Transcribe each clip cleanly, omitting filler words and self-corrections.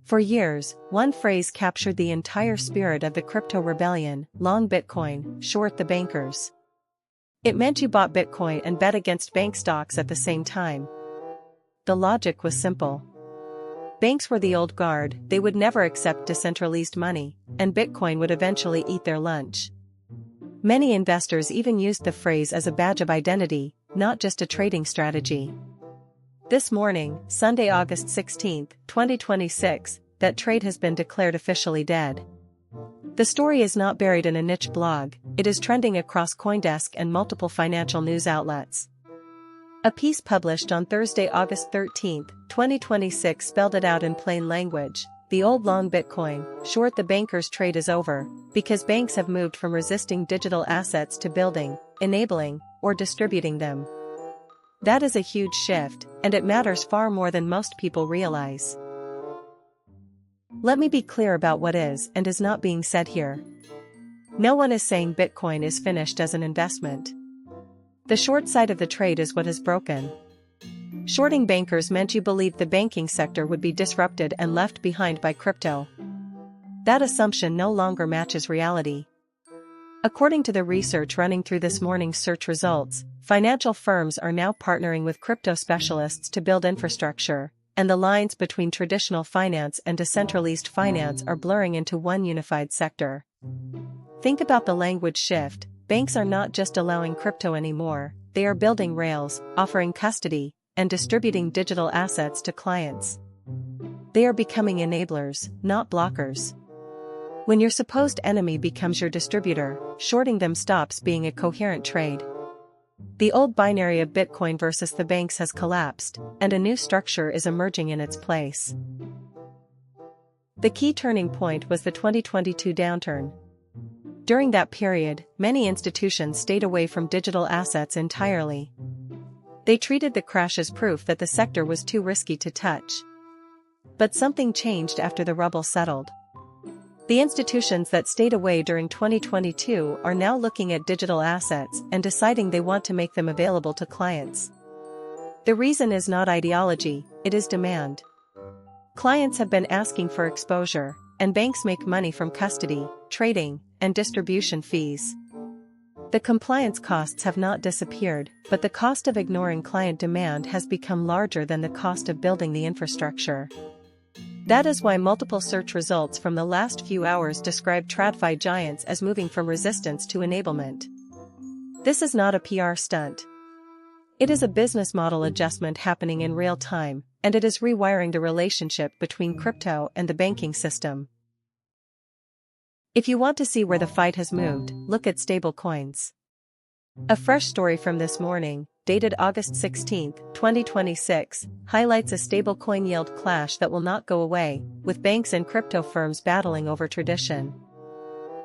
For years, one phrase captured the entire spirit of the crypto rebellion: long Bitcoin, short the bankers. It meant you bought Bitcoin and bet against bank stocks at the same time. The logic was simple. Banks were the old guard, they would never accept decentralized money, and Bitcoin would eventually eat their lunch. Many investors even used the phrase as a badge of identity, not just a trading strategy. This morning, Sunday, August 16, 2026, that trade has been declared officially dead. The story is not buried in a niche blog, it is trending across CoinDesk and multiple financial news outlets. A piece published on Thursday, August 13, 2026 spelled it out in plain language: the old long Bitcoin, short the bankers trade is over, because banks have moved from resisting digital assets to building, enabling, or distributing them. That is a huge shift, and it matters far more than most people realize. Let me be clear about what is and is not being said here. No one is saying Bitcoin is finished as an investment. The short side of the trade is what has broken. Shorting bankers meant you believed the banking sector would be disrupted and left behind by crypto. That assumption no longer matches reality. According to the research running through this morning's search results, financial firms are now partnering with crypto specialists to build infrastructure, and the lines between traditional finance and decentralized finance are blurring into one unified sector. Think about the language shift. Banks are not just allowing crypto anymore, they are building rails, offering custody, and distributing digital assets to clients. They are becoming enablers, not blockers. When your supposed enemy becomes your distributor, shorting them stops being a coherent trade. The old binary of Bitcoin versus the banks has collapsed, and a new structure is emerging in its place. The key turning point was the 2022 downturn. During that period, many institutions stayed away from digital assets entirely. They treated the crash as proof that the sector was too risky to touch. But something changed after the rubble settled. The institutions that stayed away during 2022 are now looking at digital assets and deciding they want to make them available to clients. The reason is not ideology, it is demand. Clients have been asking for exposure, and banks make money from custody, trading, and distribution fees. The compliance costs have not disappeared, but the cost of ignoring client demand has become larger than the cost of building the infrastructure. That is why multiple search results from the last few hours describe TradFi giants as moving from resistance to enablement. This is not a PR stunt. It is a business model adjustment happening in real time, and it is rewiring the relationship between crypto and the banking system. If you want to see where the fight has moved, look at stablecoins. A fresh story from this morning, dated August 16, 2026, highlights a stablecoin yield clash that will not go away, with banks and crypto firms battling over tradition.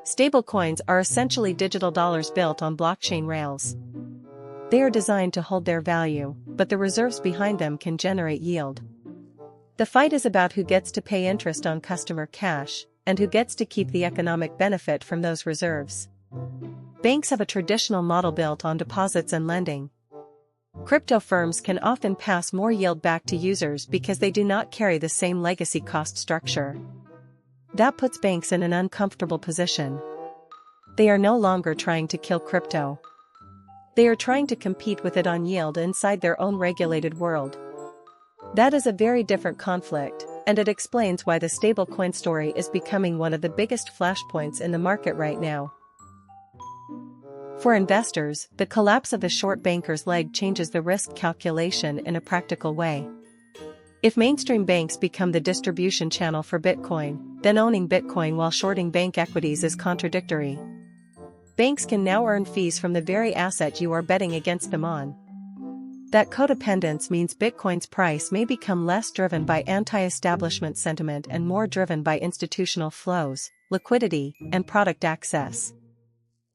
Stablecoins are essentially digital dollars built on blockchain rails. They are designed to hold their value, but the reserves behind them can generate yield. The fight is about who gets to pay interest on customer cash, and who gets to keep the economic benefit from those reserves. Banks have a traditional model built on deposits and lending. Crypto firms can often pass more yield back to users because they do not carry the same legacy cost structure. That puts banks in an uncomfortable position. They are no longer trying to kill crypto. They are trying to compete with it on yield inside their own regulated world. That is a very different conflict, and it explains why the stablecoin story is becoming one of the biggest flashpoints in the market right now. For investors, the collapse of the short bankers' leg changes the risk calculation in a practical way. If mainstream banks become the distribution channel for Bitcoin, then owning Bitcoin while shorting bank equities is contradictory. Banks can now earn fees from the very asset you are betting against them on. That codependence means Bitcoin's price may become less driven by anti-establishment sentiment and more driven by institutional flows, liquidity, and product access.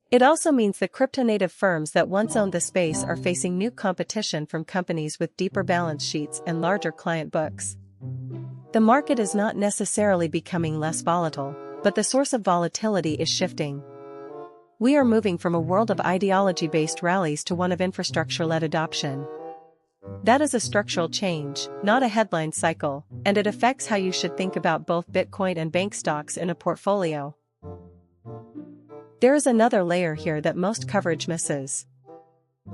It also means the crypto-native firms that once owned the space are facing new competition from companies with deeper balance sheets and larger client books. The market is not necessarily becoming less volatile, but the source of volatility is shifting. We are moving from a world of ideology-based rallies to one of infrastructure-led adoption. That is a structural change, not a headline cycle, and it affects how you should think about both Bitcoin and bank stocks in a portfolio. There is another layer here that most coverage misses.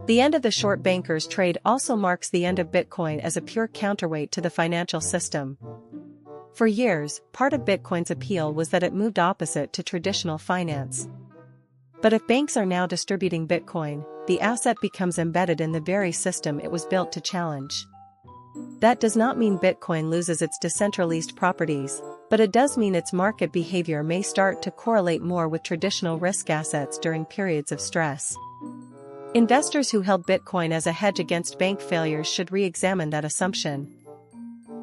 The end of the short bankers trade also marks the end of Bitcoin as a pure counterweight to the financial system. For years, part of Bitcoin's appeal was that it moved opposite to traditional finance. But if banks are now distributing Bitcoin, the asset becomes embedded in the very system it was built to challenge. That does not mean Bitcoin loses its decentralized properties, but it does mean its market behavior may start to correlate more with traditional risk assets during periods of stress. Investors who held Bitcoin as a hedge against bank failures should re-examine that assumption.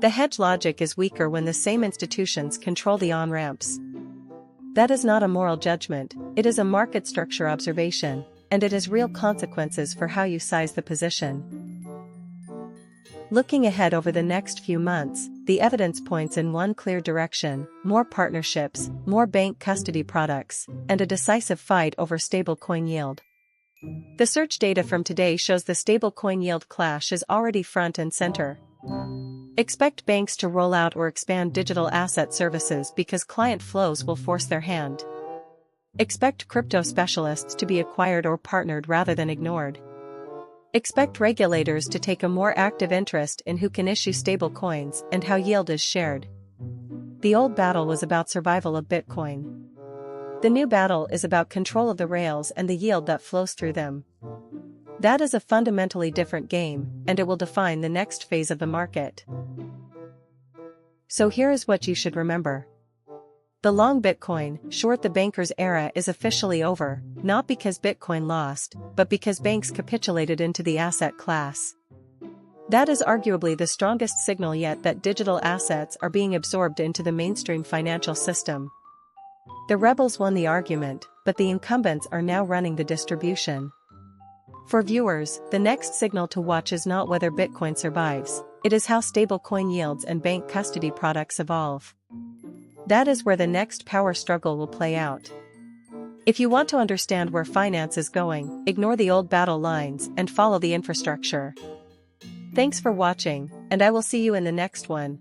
The hedge logic is weaker when the same institutions control the on-ramps. That is not a moral judgment, it is a market structure observation, and it has real consequences for how you size the position. Looking ahead over the next few months, the evidence points in one clear direction: more partnerships, more bank custody products, and a decisive fight over stablecoin yield. The search data from today shows the stablecoin yield clash is already front and center. Expect banks to roll out or expand digital asset services because client flows will force their hand. Expect crypto specialists to be acquired or partnered rather than ignored. Expect regulators to take a more active interest in who can issue stablecoins and how yield is shared. The old battle was about survival of Bitcoin. The new battle is about control of the rails and the yield that flows through them. That is a fundamentally different game, and it will define the next phase of the market. So here is what you should remember. The long Bitcoin, short the bankers era is officially over, not because Bitcoin lost, but because banks capitulated into the asset class. That is arguably the strongest signal yet that digital assets are being absorbed into the mainstream financial system. The rebels won the argument, but the incumbents are now running the distribution. For viewers, the next signal to watch is not whether Bitcoin survives, it is how stablecoin yields and bank custody products evolve. That is where the next power struggle will play out. If you want to understand where finance is going, ignore the old battle lines and follow the infrastructure. Thanks for watching, and I will see you in the next one.